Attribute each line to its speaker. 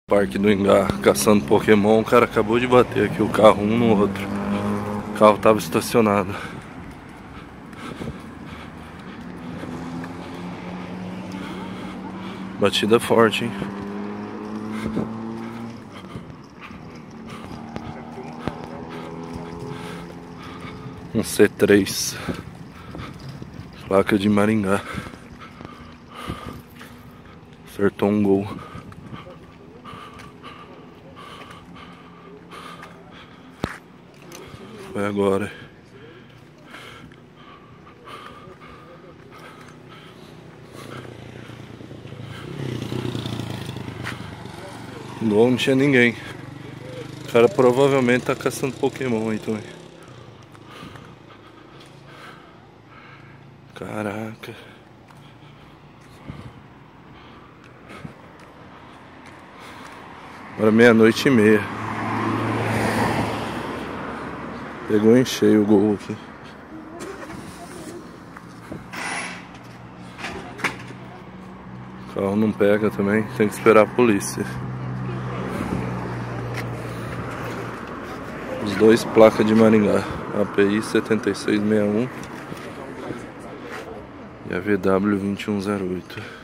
Speaker 1: Parque do Ingá, caçando Pokémon. O cara acabou de bater aqui o carro um no outro. O carro tava estacionado. Batida forte, hein? Um C3, placa de Maringá. Acertou um gol. Foi agora. Gol, não tinha ninguém. O cara provavelmente tá caçando Pokémon aí também. Caraca. Agora 00:30. Pegou em cheio o gol aqui. O carro não pega também, tem que esperar a polícia. Os dois placas de Maringá, API 7661 e a VW 2108.